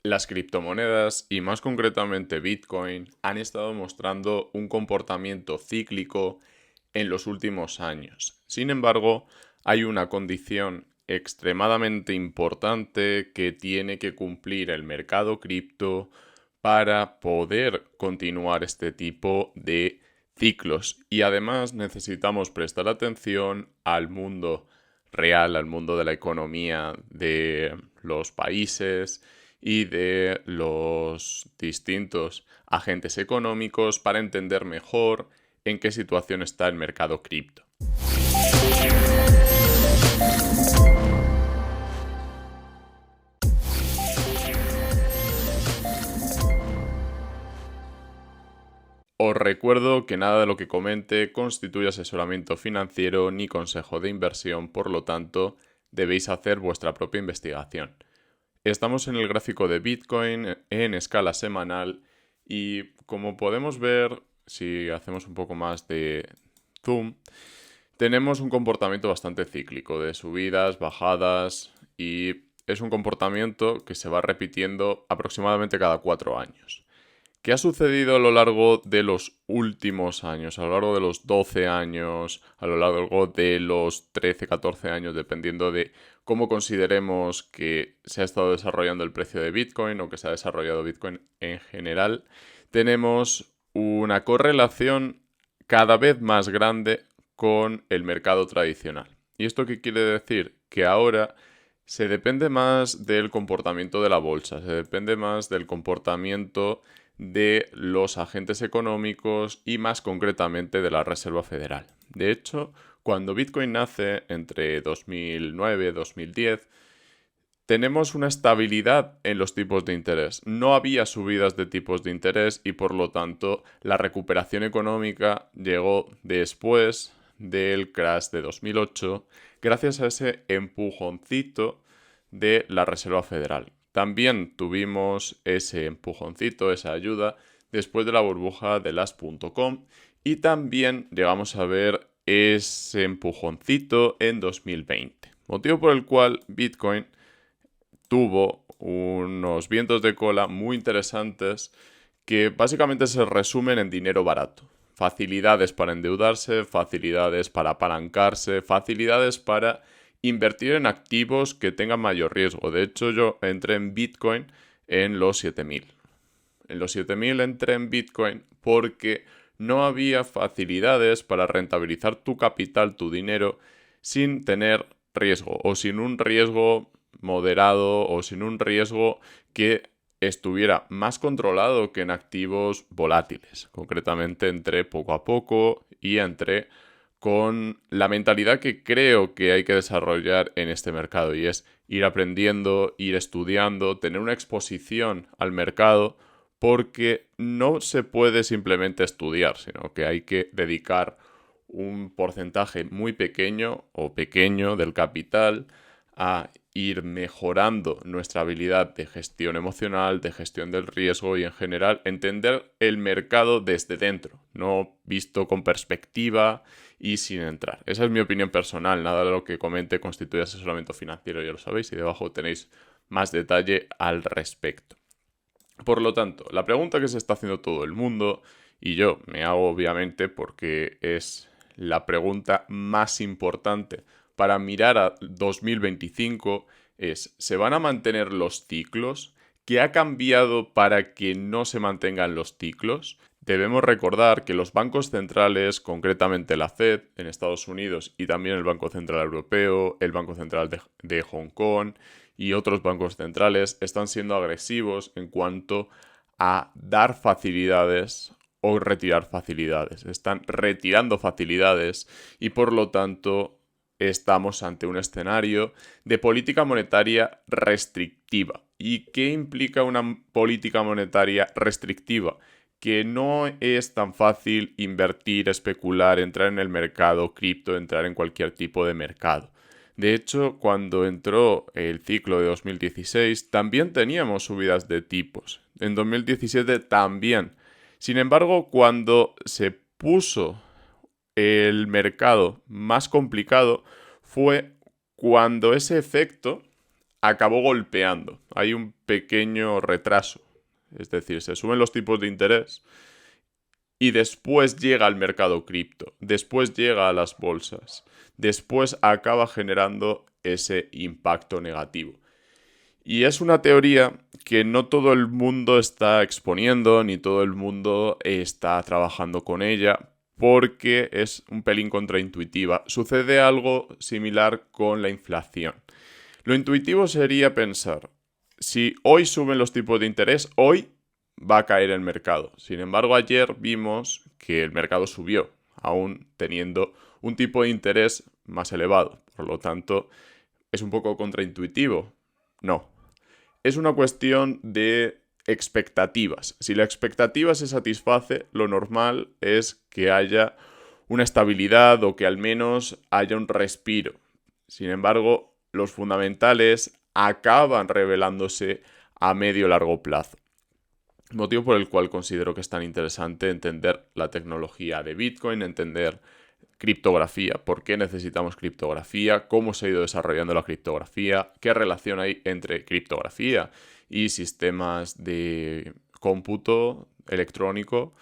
Las criptomonedas y más concretamente Bitcoin han estado mostrando un comportamiento cíclico en los últimos años. Sin embargo, hay una condición extremadamente importante que tiene que cumplir el mercado cripto para poder continuar este tipo de ciclos. Y además necesitamos prestar atención al mundo real, al mundo de la economía de los países y de los distintos agentes económicos para entender mejor en qué situación está el mercado cripto. Os recuerdo que nada de lo que comente constituye asesoramiento financiero ni consejo de inversión, por lo tanto, debéis hacer vuestra propia investigación. Estamos en el gráfico de Bitcoin en escala semanal y como podemos ver, si hacemos un poco más de zoom, tenemos un comportamiento bastante cíclico de subidas, bajadas y es un comportamiento que se va repitiendo aproximadamente cada 4 años. ¿Qué ha sucedido a lo largo de los últimos años? A lo largo de los 12 años, a lo largo de los 13, 14 años, dependiendo de cómo consideremos que se ha estado desarrollando el precio de Bitcoin o que se ha desarrollado Bitcoin en general, tenemos una correlación cada vez más grande con el mercado tradicional. ¿Y esto qué quiere decir? Que ahora se depende más del comportamiento de la bolsa, se depende más del comportamiento de los agentes económicos y más concretamente de la Reserva Federal. De hecho, cuando Bitcoin nace entre 2009 y 2010, tenemos una estabilidad en los tipos de interés. No había subidas de tipos de interés y por lo tanto la recuperación económica llegó después del crash de 2008 gracias a ese empujoncito de la Reserva Federal. También tuvimos ese empujoncito, esa ayuda, después de la burbuja de las .com y también llegamos a ver ese empujoncito en 2020. Motivo por el cual Bitcoin tuvo unos vientos de cola muy interesantes que básicamente se resumen en dinero barato. Facilidades para endeudarse, facilidades para apalancarse, facilidades para invertir en activos que tengan mayor riesgo. De hecho, yo entré en Bitcoin en los 7.000. En los 7.000 entré en Bitcoin porque no había facilidades para rentabilizar tu capital, tu dinero, sin tener riesgo o sin un riesgo moderado o sin un riesgo que estuviera más controlado que en activos volátiles. Concretamente entré poco a poco y entré con la mentalidad que creo que hay que desarrollar en este mercado y es ir aprendiendo, ir estudiando, tener una exposición al mercado porque no se puede simplemente estudiar, sino que hay que dedicar un porcentaje muy pequeño o pequeño del capital a ir mejorando nuestra habilidad de gestión emocional, de gestión del riesgo y en general entender el mercado desde dentro, no visto con perspectiva y sin entrar. Esa es mi opinión personal, nada de lo que comente constituye asesoramiento financiero, ya lo sabéis, y debajo tenéis más detalle al respecto. Por lo tanto, la pregunta que se está haciendo todo el mundo, y yo me hago obviamente porque es la pregunta más importante para mirar a 2025, es, ¿se van a mantener los ciclos? ¿Qué ha cambiado para que no se mantengan los ciclos? Debemos recordar que los bancos centrales, concretamente la Fed en Estados Unidos y también el Banco Central Europeo, el Banco Central de Hong Kong y otros bancos centrales, están siendo agresivos en cuanto a dar facilidades o retirar facilidades. Están retirando facilidades y por lo tanto estamos ante un escenario de política monetaria restrictiva. ¿Y qué implica una política monetaria restrictiva? Que no es tan fácil invertir, especular, entrar en el mercado cripto, entrar en cualquier tipo de mercado. De hecho, cuando entró el ciclo de 2016, también teníamos subidas de tipos. En 2017 también. Sin embargo, cuando se puso el mercado más complicado fue cuando ese efecto acabó golpeando. Hay un pequeño retraso. Es decir, se suben los tipos de interés y después llega al mercado cripto, después llega a las bolsas, después acaba generando ese impacto negativo. Y es una teoría que no todo el mundo está exponiendo, ni todo el mundo está trabajando con ella, porque es un pelín contraintuitiva. Sucede algo similar con la inflación. Lo intuitivo sería pensar, si hoy suben los tipos de interés, hoy va a caer el mercado. Sin embargo, ayer vimos que el mercado subió, aún teniendo un tipo de interés más elevado. Por lo tanto, ¿es un poco contraintuitivo? No. Es una cuestión de expectativas. Si la expectativa se satisface, lo normal es que haya una estabilidad o que al menos haya un respiro. Sin embargo, los fundamentales acaban revelándose a medio y largo plazo. Motivo por el cual considero que es tan interesante entender la tecnología de Bitcoin, entender criptografía, por qué necesitamos criptografía, cómo se ha ido desarrollando la criptografía, qué relación hay entre criptografía y sistemas de cómputo electrónico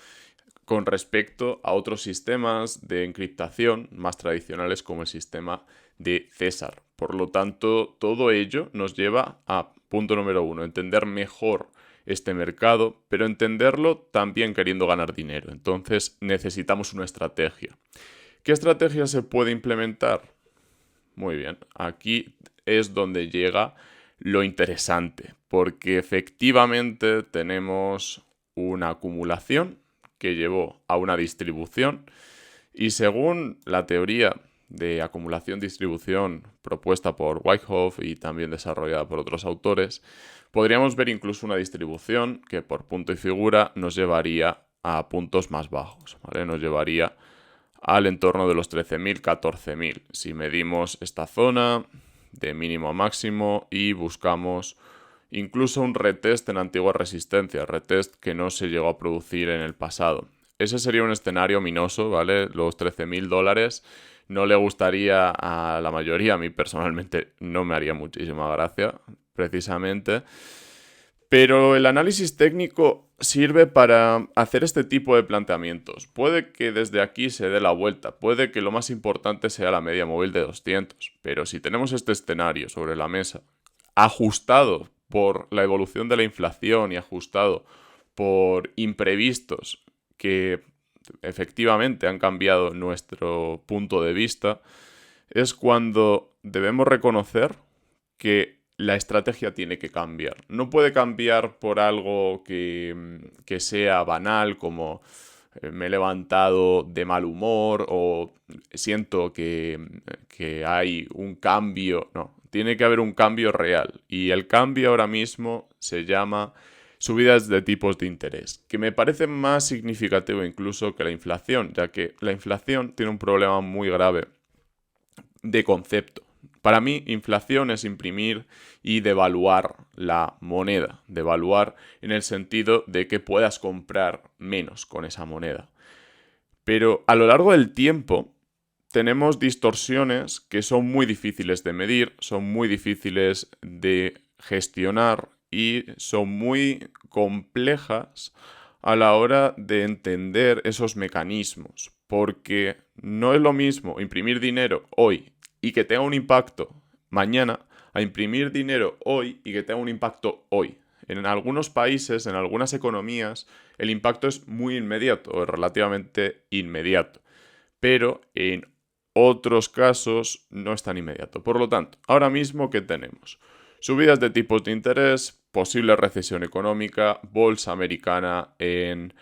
con respecto a otros sistemas de encriptación más tradicionales como el sistema de César. Por lo tanto, todo ello nos lleva a punto número 1, entender mejor este mercado, pero entenderlo también queriendo ganar dinero. Entonces necesitamos una estrategia. ¿Qué estrategia se puede implementar? Muy bien, aquí es donde llega lo interesante, porque efectivamente tenemos una acumulación que llevó a una distribución y según la teoría de acumulación-distribución propuesta por Wyckoff y también desarrollada por otros autores, podríamos ver incluso una distribución que por punto y figura nos llevaría a puntos más bajos, ¿vale? Nos llevaría al entorno de los 13.000, 14.000. Si medimos esta zona de mínimo a máximo y buscamos incluso un retest en antigua resistencia, retest que no se llegó a producir en el pasado. Ese sería un escenario minoso, ¿vale? Los $13.000 no le gustaría a la mayoría, a mí personalmente no me haría muchísima gracia, precisamente. Pero el análisis técnico sirve para hacer este tipo de planteamientos. Puede que desde aquí se dé la vuelta, puede que lo más importante sea la media móvil de 200, pero si tenemos este escenario sobre la mesa, ajustado por la evolución de la inflación y ajustado por imprevistos que efectivamente han cambiado nuestro punto de vista, es cuando debemos reconocer que la estrategia tiene que cambiar. No puede cambiar por algo que sea banal, como me he levantado de mal humor o siento que hay un cambio. No, tiene que haber un cambio real. Y el cambio ahora mismo se llama subidas de tipos de interés, que me parece más significativo incluso que la inflación, ya que la inflación tiene un problema muy grave de concepto. Para mí, inflación es imprimir y devaluar la moneda. Devaluar en el sentido de que puedas comprar menos con esa moneda. Pero a lo largo del tiempo tenemos distorsiones que son muy difíciles de medir, son muy difíciles de gestionar y son muy complejas a la hora de entender esos mecanismos. Porque no es lo mismo imprimir dinero hoy y que tenga un impacto mañana a imprimir dinero hoy y que tenga un impacto hoy. En algunos países, en algunas economías, el impacto es muy inmediato o relativamente inmediato. Pero en otros casos no es tan inmediato. Por lo tanto, ahora mismo, ¿qué tenemos? Subidas de tipos de interés, posible recesión económica, bolsa americana en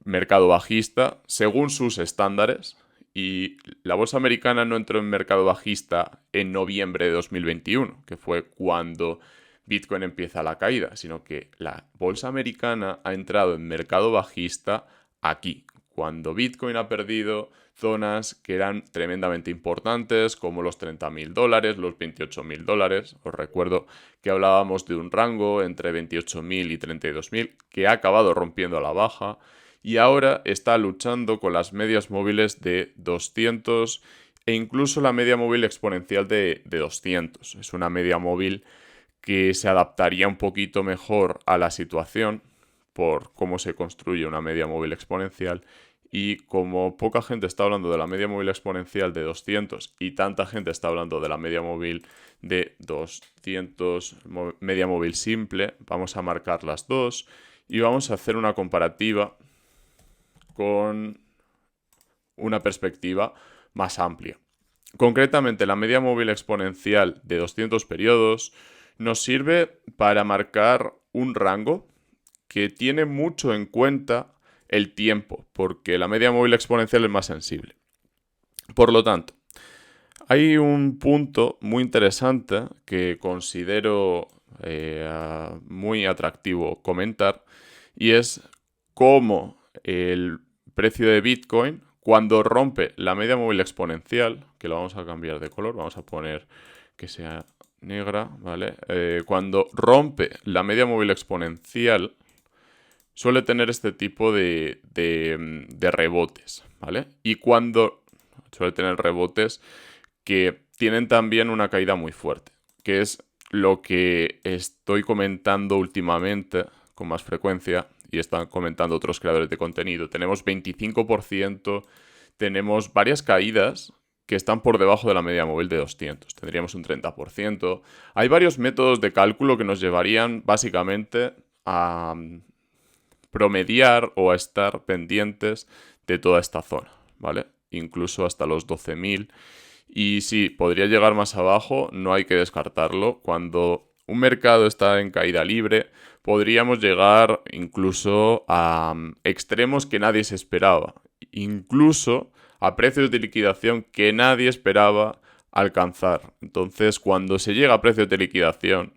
mercado bajista, según sus estándares. Y la bolsa americana no entró en mercado bajista en noviembre de 2021, que fue cuando Bitcoin empieza la caída, sino que la bolsa americana ha entrado en mercado bajista aquí, cuando Bitcoin ha perdido zonas que eran tremendamente importantes, como los $30.000, los $28.000. Os recuerdo que hablábamos de un rango entre 28.000 y 32.000 que ha acabado rompiendo a la baja y ahora está luchando con las medias móviles de 200 e incluso la media móvil exponencial de 200. Es una media móvil que se adaptaría un poquito mejor a la situación por cómo se construye una media móvil exponencial. Y como poca gente está hablando de la media móvil exponencial de 200 y tanta gente está hablando de la media móvil de 200, media móvil simple, vamos a marcar las dos y vamos a hacer una comparativa con una perspectiva más amplia. Concretamente, la media móvil exponencial de 200 periodos nos sirve para marcar un rango que tiene mucho en cuenta el tiempo, porque la media móvil exponencial es más sensible. Por lo tanto, hay un punto muy interesante que considero muy atractivo comentar, y es cómo el precio de Bitcoin, cuando rompe la media móvil exponencial, que lo vamos a cambiar de color, vamos a poner que sea negra, ¿vale? Cuando rompe la media móvil exponencial, suele tener este tipo de rebotes, ¿vale? Y cuando suele tener rebotes que tienen también una caída muy fuerte, que es lo que estoy comentando últimamente con más frecuencia y están comentando otros creadores de contenido. Tenemos 25%, tenemos varias caídas que están por debajo de la media móvil de 200. Tendríamos un 30%. Hay varios métodos de cálculo que nos llevarían básicamente a promediar o a estar pendientes de toda esta zona, ¿vale? Incluso hasta los 12.000. Y sí, podría llegar más abajo, no hay que descartarlo. Cuando un mercado está en caída libre, podríamos llegar incluso a extremos que nadie se esperaba. Incluso a precios de liquidación que nadie esperaba alcanzar. Entonces, cuando se llega a precios de liquidación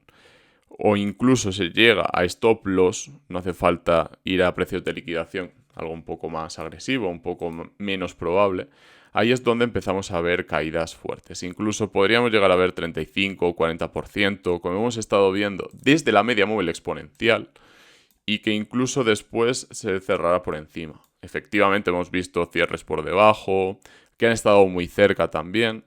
o incluso se llega a stop loss, no hace falta ir a precios de liquidación, algo un poco más agresivo, un poco menos probable, ahí es donde empezamos a ver caídas fuertes. Incluso podríamos llegar a ver 35 o 40%, como hemos estado viendo desde la media móvil exponencial, y que incluso después se cerrará por encima. Efectivamente hemos visto cierres por debajo, que han estado muy cerca también,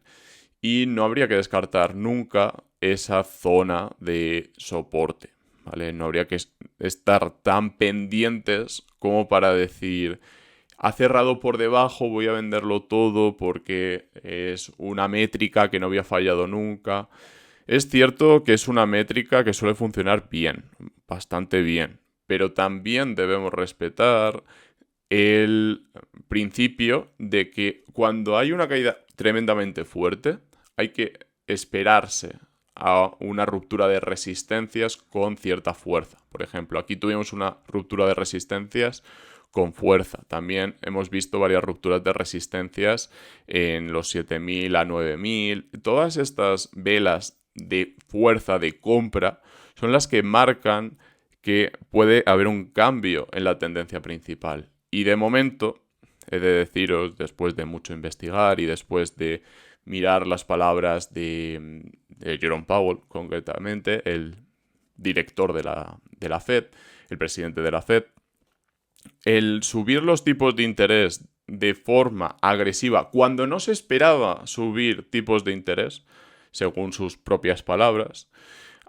y no habría que descartar nunca esa zona de soporte, ¿vale? No habría que estar tan pendientes como para decir, ha cerrado por debajo, voy a venderlo todo porque es una métrica que no había fallado nunca. Es cierto que es una métrica que suele funcionar bien, bastante bien, pero también debemos respetar el principio de que cuando hay una caída tremendamente fuerte, hay que esperarse a una ruptura de resistencias con cierta fuerza. Por ejemplo, aquí tuvimos una ruptura de resistencias con fuerza. También hemos visto varias rupturas de resistencias en los 7.000 a 9.000. Todas estas velas de fuerza de compra son las que marcan que puede haber un cambio en la tendencia principal. Y de momento, he de deciros, después de mucho investigar y después de mirar las palabras de Jerome Powell, concretamente, el director de la Fed, el presidente de la Fed, el subir los tipos de interés de forma agresiva cuando no se esperaba subir tipos de interés, según sus propias palabras,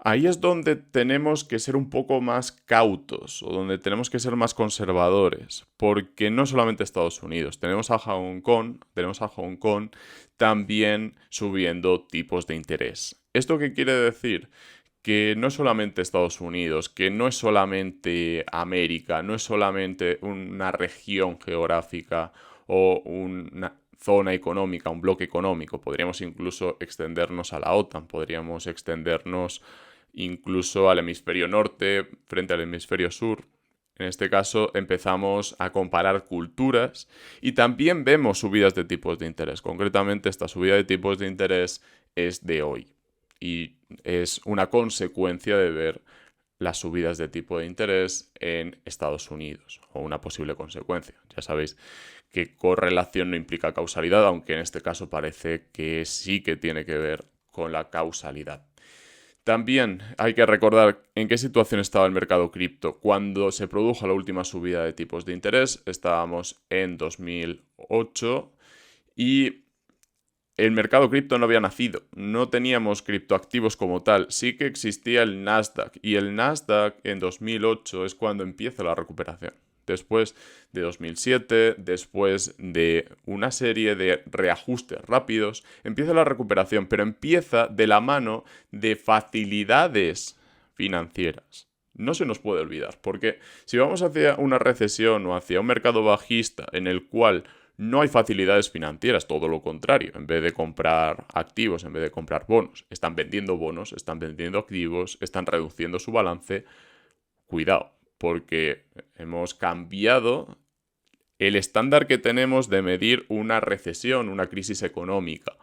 ahí es donde tenemos que ser un poco más cautos o donde tenemos que ser más conservadores, porque no solamente Estados Unidos, tenemos a Hong Kong también subiendo tipos de interés. ¿Esto qué quiere decir? Que no es solamente Estados Unidos, que no es solamente América, no es solamente una región geográfica o una zona económica, un bloque económico. Podríamos incluso extendernos a la OTAN, podríamos extendernos incluso al hemisferio norte frente al hemisferio sur. En este caso empezamos a comparar culturas y también vemos subidas de tipos de interés. Concretamente, esta subida de tipos de interés es de hoy y es una consecuencia de ver las subidas de tipo de interés en Estados Unidos, o una posible consecuencia. Ya sabéis que correlación no implica causalidad, aunque en este caso parece que sí que tiene que ver con la causalidad. También hay que recordar en qué situación estaba el mercado cripto cuando se produjo la última subida de tipos de interés. Estábamos en 2008 y el mercado cripto no había nacido, no teníamos criptoactivos como tal, sí que existía el Nasdaq y el Nasdaq en 2008 es cuando empieza la recuperación. Después de 2007, después de una serie de reajustes rápidos, empieza la recuperación, pero empieza de la mano de facilidades financieras. No se nos puede olvidar, porque si vamos hacia una recesión o hacia un mercado bajista en el cual no hay facilidades financieras, todo lo contrario, en vez de comprar activos, en vez de comprar bonos, están vendiendo activos, están reduciendo su balance, cuidado, porque hemos cambiado el estándar que tenemos de medir una recesión, una crisis económica.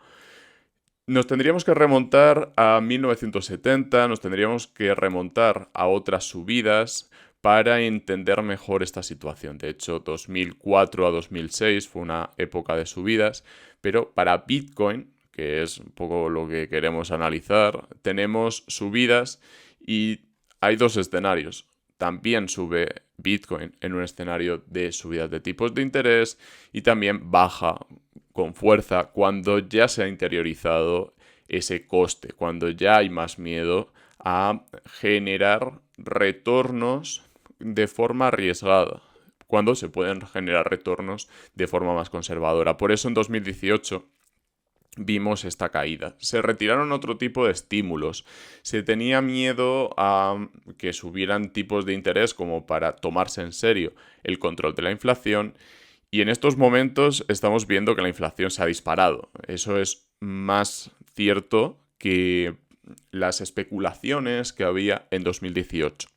Nos tendríamos que remontar a 1970, nos tendríamos que remontar a otras subidas para entender mejor esta situación. De hecho, 2004 a 2006 fue una época de subidas, pero para Bitcoin, que es un poco lo que queremos analizar, tenemos subidas y hay dos escenarios. También sube Bitcoin en un escenario de subidas de tipos de interés y también baja con fuerza cuando ya se ha interiorizado ese coste, cuando ya hay más miedo a generar retornos de forma arriesgada, cuando se pueden generar retornos de forma más conservadora. Por eso en 2018 vimos esta caída. Se retiraron otro tipo de estímulos. Se tenía miedo a que subieran tipos de interés como para tomarse en serio el control de la inflación. Y en estos momentos estamos viendo que la inflación se ha disparado. Eso es más cierto que las especulaciones que había en 2018.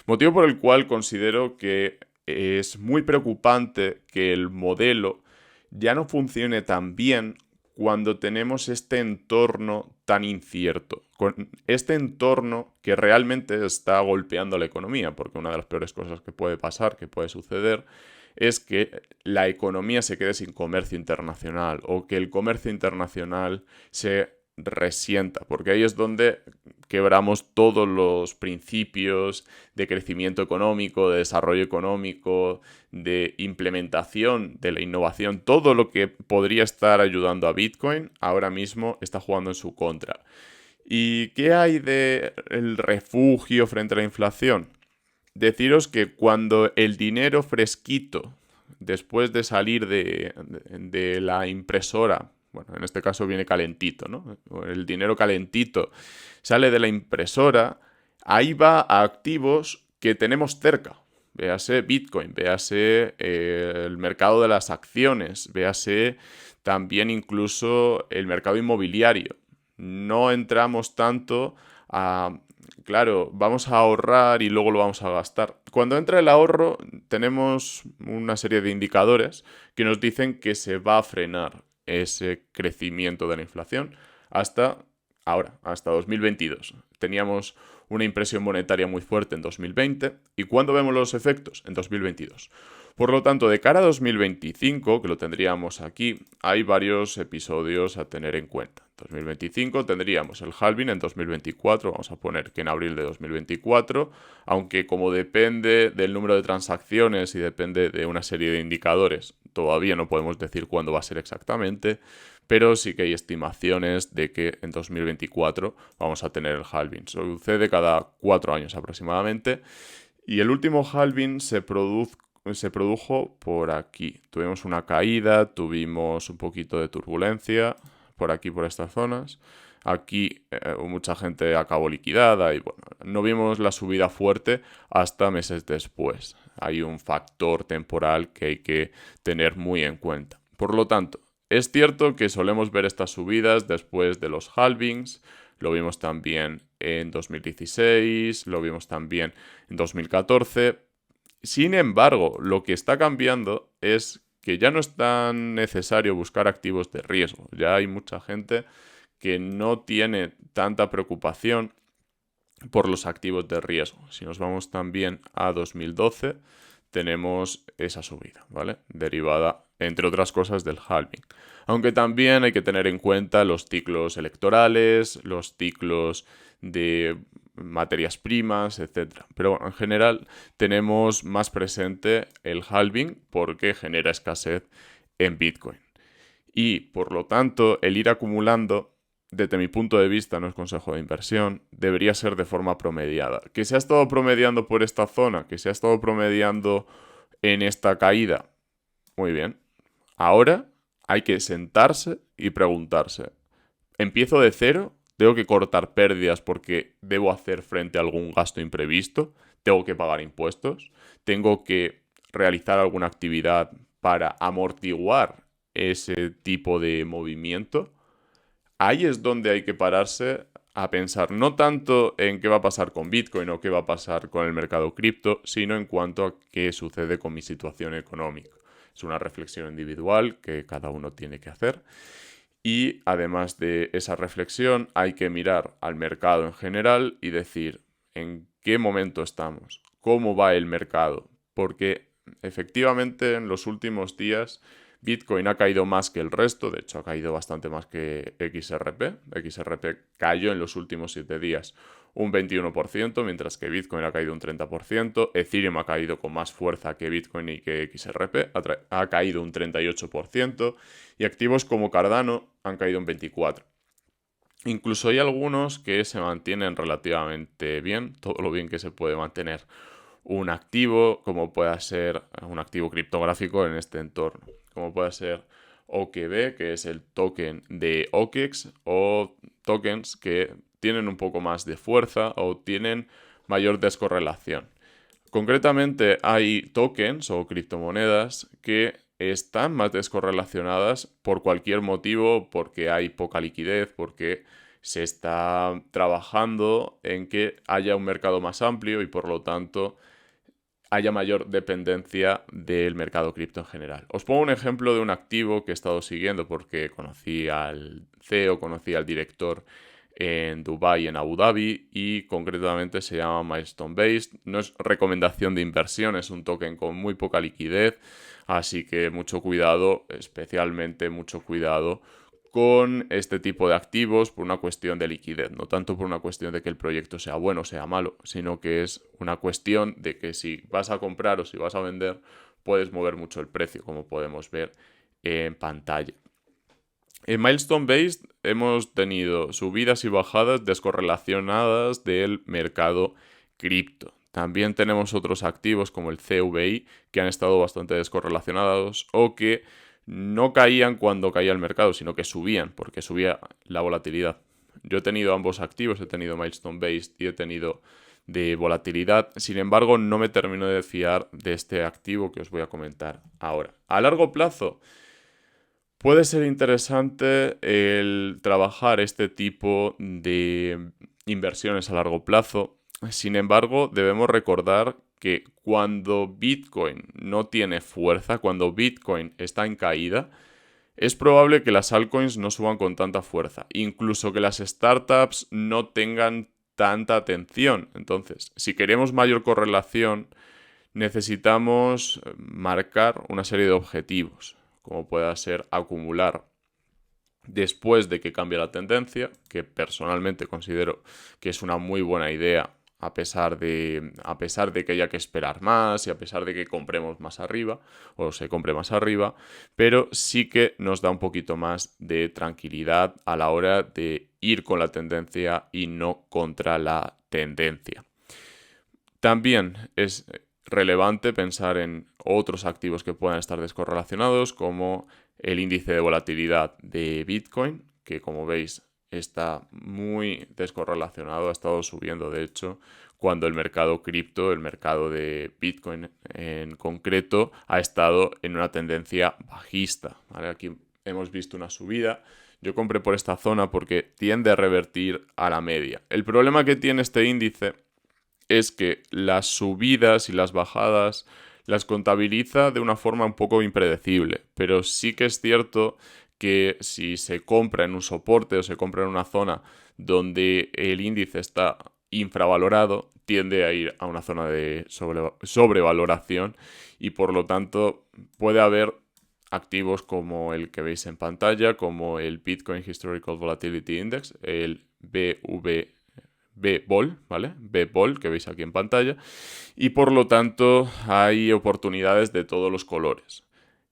Motivo por el cual considero que es muy preocupante que el modelo ya no funcione tan bien cuando tenemos este entorno tan incierto, con este entorno que realmente está golpeando la economía, porque una de las peores cosas que puede pasar, que puede suceder, es que la economía se quede sin comercio internacional o que el comercio internacional se resienta, porque ahí es donde quebramos todos los principios de crecimiento económico, de desarrollo económico, de implementación de la innovación, todo lo que podría estar ayudando a Bitcoin ahora mismo está jugando en su contra. ¿Y qué hay del refugio frente a la inflación? Deciros que cuando el dinero fresquito, después de salir de la impresora, bueno, en este caso viene calentito, ¿no? El dinero calentito sale de la impresora, ahí va a activos que tenemos cerca. Véase Bitcoin, véase el mercado de las acciones, véase también incluso el mercado inmobiliario. No entramos tanto a, claro, vamos a ahorrar y luego lo vamos a gastar. Cuando entra el ahorro, tenemos una serie de indicadores que nos dicen que se va a frenar ese crecimiento de la inflación hasta ahora, hasta 2022. Teníamos una impresión monetaria muy fuerte en 2020 y ¿cuándo vemos los efectos? En 2022. Por lo tanto, de cara a 2025, que lo tendríamos aquí, hay varios episodios a tener en cuenta. En 2025 tendríamos el halving, en 2024 vamos a poner que en abril de 2024, aunque como depende del número de transacciones y depende de una serie de indicadores, todavía no podemos decir cuándo va a ser exactamente, pero sí que hay estimaciones de que en 2024 vamos a tener el halving. Sucede cada 4 años aproximadamente y el último halving se produjo por aquí. Tuvimos una caída, tuvimos un poquito de turbulencia por aquí, por estas zonas. Aquí mucha gente acabó liquidada y bueno, no vimos la subida fuerte hasta meses después. Hay un factor temporal que hay que tener muy en cuenta. Por lo tanto, es cierto que solemos ver estas subidas después de los halvings. Lo vimos también en 2016, lo vimos también en 2014. Sin embargo, lo que está cambiando es que ya no es tan necesario buscar activos de riesgo. Ya hay mucha gente que no tiene tanta preocupación por los activos de riesgo. Si nos vamos también a 2012, tenemos esa subida, ¿vale? Derivada, entre otras cosas, del halving. Aunque también hay que tener en cuenta los ciclos electorales, los ciclos de materias primas, etc. Pero bueno, en general tenemos más presente el halving porque genera escasez en Bitcoin. Y, por lo tanto, el ir acumulando, desde mi punto de vista, no es consejo de inversión, debería ser de forma promediada. ¿Que se ha estado promediando por esta zona? ¿Que se ha estado promediando en esta caída? Muy bien. Ahora hay que sentarse y preguntarse, ¿empiezo de cero? ¿Tengo que cortar pérdidas porque debo hacer frente a algún gasto imprevisto? ¿Tengo que pagar impuestos? ¿Tengo que realizar alguna actividad para amortiguar ese tipo de movimiento? Ahí es donde hay que pararse a pensar no tanto en qué va a pasar con Bitcoin o qué va a pasar con el mercado cripto, sino en cuanto a qué sucede con mi situación económica. Es una reflexión individual que cada uno tiene que hacer. Y además de esa reflexión, hay que mirar al mercado en general y decir en qué momento estamos, cómo va el mercado, porque efectivamente en los últimos días Bitcoin ha caído más que el resto, de hecho ha caído bastante más que XRP. XRP cayó en los últimos 7 días un 21%, mientras que Bitcoin ha caído un 30%, Ethereum ha caído con más fuerza que Bitcoin y que XRP, ha caído un 38%, y activos como Cardano han caído un 24%. Incluso hay algunos que se mantienen relativamente bien, todo lo bien que se puede mantener un activo, como pueda ser un activo criptográfico en este entorno, como pueda ser OKB, que es el token de OKEX, o tokens que tienen un poco más de fuerza o tienen mayor descorrelación. Concretamente hay tokens o criptomonedas que están más descorrelacionadas por cualquier motivo, porque hay poca liquidez, porque se está trabajando en que haya un mercado más amplio y por lo tanto haya mayor dependencia del mercado cripto en general. Os pongo un ejemplo de un activo que he estado siguiendo porque conocí al CEO, conocí al director en Dubái y en Abu Dhabi y concretamente se llama Milestone Based. No es recomendación de inversión, es un token con muy poca liquidez, así que mucho cuidado, especialmente mucho cuidado con este tipo de activos por una cuestión de liquidez, no tanto por una cuestión de que el proyecto sea bueno o sea malo, sino que es una cuestión de que si vas a comprar o si vas a vender, puedes mover mucho el precio, como podemos ver en pantalla. En Milestone Based hemos tenido subidas y bajadas descorrelacionadas del mercado cripto. También tenemos otros activos como el CVI que han estado bastante descorrelacionados o que no caían cuando caía el mercado, sino que subían porque subía la volatilidad. Yo he tenido ambos activos, he tenido Milestone Based y he tenido de volatilidad. Sin embargo, no me termino de fiar de este activo que os voy a comentar ahora. A largo plazo, puede ser interesante el trabajar este tipo de inversiones a largo plazo. Sin embargo, debemos recordar que cuando Bitcoin no tiene fuerza, cuando Bitcoin está en caída, es probable que las altcoins no suban con tanta fuerza, incluso que las startups no tengan tanta atención. Entonces, si queremos mayor correlación, necesitamos marcar una serie de objetivos, como pueda ser acumular después de que cambie la tendencia, que personalmente considero que es una muy buena idea a pesar de que haya que esperar más y a pesar de que compremos más arriba o se compre más arriba, pero sí que nos da un poquito más de tranquilidad a la hora de ir con la tendencia y no contra la tendencia. También es relevante pensar en otros activos que puedan estar descorrelacionados, como el índice de volatilidad de Bitcoin, que como veis está muy descorrelacionado, ha estado subiendo de hecho, cuando el mercado cripto, el mercado de Bitcoin en concreto, ha estado en una tendencia bajista. ¿Vale? Aquí hemos visto una subida. Yo compré por esta zona porque tiende a revertir a la media. El problema que tiene este índice es que las subidas y las bajadas las contabiliza de una forma un poco impredecible, pero sí que es cierto que si se compra en un soporte o se compra en una zona donde el índice está infravalorado, tiende a ir a una zona de sobrevaloración y por lo tanto puede haber activos como el que veis en pantalla, como el Bitcoin Historical Volatility Index, el BVOL, ¿vale? BVOL, que veis aquí en pantalla, y por lo tanto hay oportunidades de todos los colores.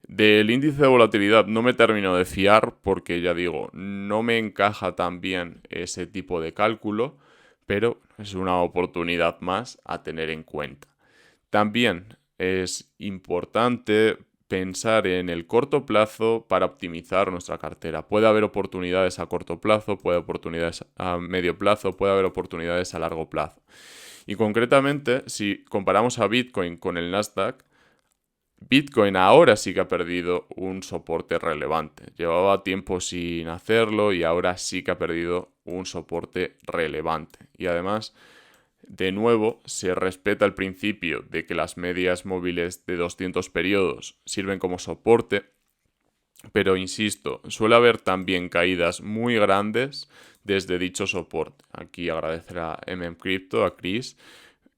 Del índice de volatilidad no me termino de fiar porque ya digo, no me encaja tan bien ese tipo de cálculo, pero es una oportunidad más a tener en cuenta. También es importante pensar en el corto plazo para optimizar nuestra cartera. Puede haber oportunidades a corto plazo, puede haber oportunidades a medio plazo, puede haber oportunidades a largo plazo. Y concretamente, si comparamos a Bitcoin con el Nasdaq, Bitcoin ahora sí que ha perdido un soporte relevante. Llevaba tiempo sin hacerlo y ahora sí que ha perdido un soporte relevante. Y además, de nuevo, se respeta el principio de que las medias móviles de 200 periodos sirven como soporte, pero insisto, suele haber también caídas muy grandes desde dicho soporte. Aquí agradecer a Crypto, a Chris,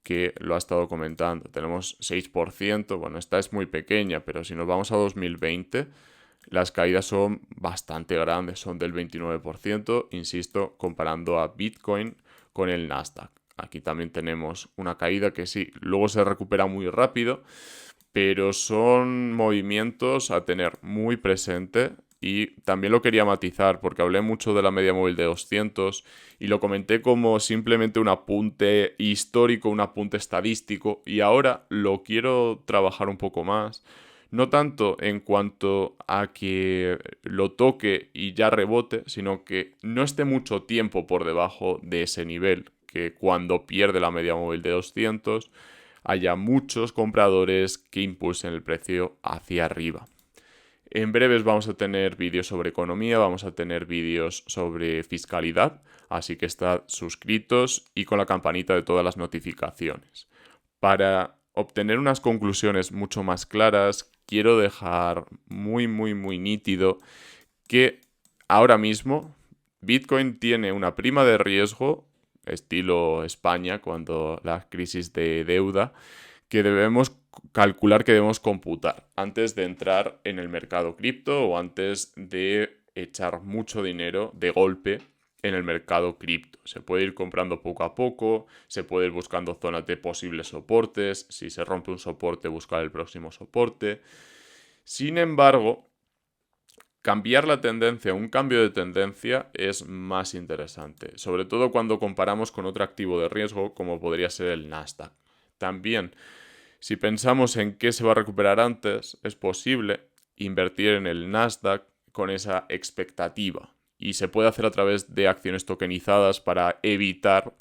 que lo ha estado comentando. Tenemos 6%, bueno, esta es muy pequeña, pero si nos vamos a 2020, las caídas son bastante grandes, son del 29%, insisto, comparando a Bitcoin con el Nasdaq. Aquí también tenemos una caída que sí, luego se recupera muy rápido, pero son movimientos a tener muy presente y también lo quería matizar porque hablé mucho de la media móvil de 200 y lo comenté como simplemente un apunte histórico, un apunte estadístico y ahora lo quiero trabajar un poco más. No tanto en cuanto a que lo toque y ya rebote, sino que no esté mucho tiempo por debajo de ese nivel, que cuando pierde la media móvil de 200 haya muchos compradores que impulsen el precio hacia arriba. En breves vamos a tener vídeos sobre economía, vamos a tener vídeos sobre fiscalidad, así que estad suscritos y con la campanita de todas las notificaciones. Para obtener unas conclusiones mucho más claras, quiero dejar muy nítido que ahora mismo Bitcoin tiene una prima de riesgo, estilo España, cuando la crisis de deuda, que debemos calcular, que debemos computar antes de entrar en el mercado cripto o antes de echar mucho dinero de golpe en el mercado cripto. Se puede ir comprando poco a poco, se puede ir buscando zonas de posibles soportes, si se rompe un soporte buscar el próximo soporte. Sin embargo, cambiar la tendencia, un cambio de tendencia es más interesante, sobre todo cuando comparamos con otro activo de riesgo como podría ser el Nasdaq. También, si pensamos en qué se va a recuperar antes, es posible invertir en el Nasdaq con esa expectativa y se puede hacer a través de acciones tokenizadas para evitar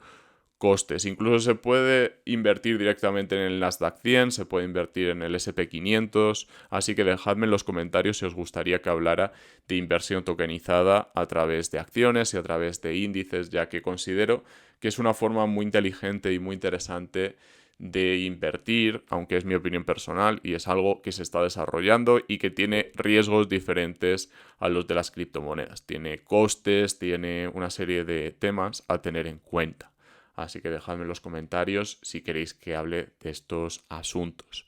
costes. Incluso se puede invertir directamente en el Nasdaq 100, se puede invertir en el S&P 500, así que dejadme en los comentarios si os gustaría que hablara de inversión tokenizada a través de acciones y a través de índices, ya que considero que es una forma muy inteligente y muy interesante de invertir, aunque es mi opinión personal y es algo que se está desarrollando y que tiene riesgos diferentes a los de las criptomonedas. Tiene costes, tiene una serie de temas a tener en cuenta. Así que dejadme en los comentarios si queréis que hable de estos asuntos.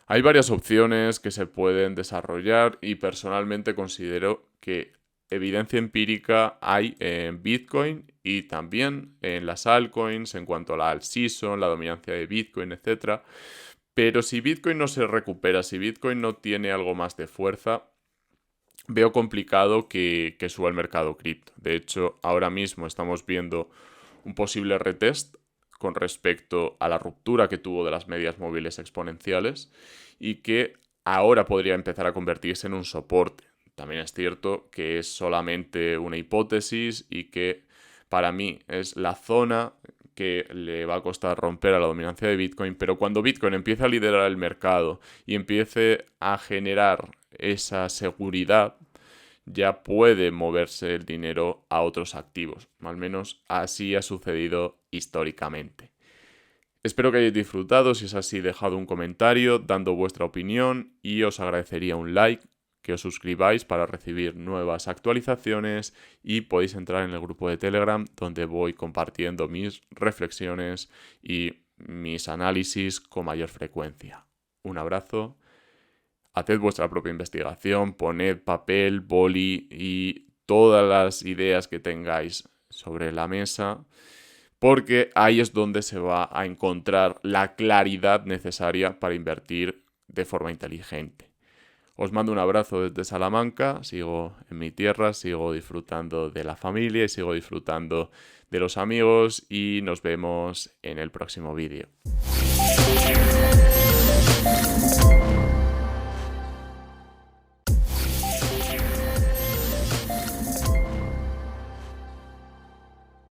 Hay varias opciones que se pueden desarrollar y personalmente considero que evidencia empírica hay en Bitcoin y también en las altcoins en cuanto a la alt season, la dominancia de Bitcoin, etc. Pero si Bitcoin no se recupera, si Bitcoin no tiene algo más de fuerza, veo complicado que suba el mercado cripto. De hecho, ahora mismo estamos viendo un posible retest con respecto a la ruptura que tuvo de las medias móviles exponenciales y que ahora podría empezar a convertirse en un soporte. También es cierto que es solamente una hipótesis y que para mí es la zona que le va a costar romper a la dominancia de Bitcoin, pero cuando Bitcoin empiece a liderar el mercado y empiece a generar esa seguridad, ya puede moverse el dinero a otros activos. Al menos así ha sucedido históricamente. Espero que hayáis disfrutado. Si es así, dejad un comentario dando vuestra opinión y os agradecería un like, que os suscribáis para recibir nuevas actualizaciones y podéis entrar en el grupo de Telegram donde voy compartiendo mis reflexiones y mis análisis con mayor frecuencia. Un abrazo. Haced vuestra propia investigación, poned papel, boli y todas las ideas que tengáis sobre la mesa, porque ahí es donde se va a encontrar la claridad necesaria para invertir de forma inteligente. Os mando un abrazo desde Salamanca, sigo en mi tierra, sigo disfrutando de la familia y sigo disfrutando de los amigos y nos vemos en el próximo vídeo.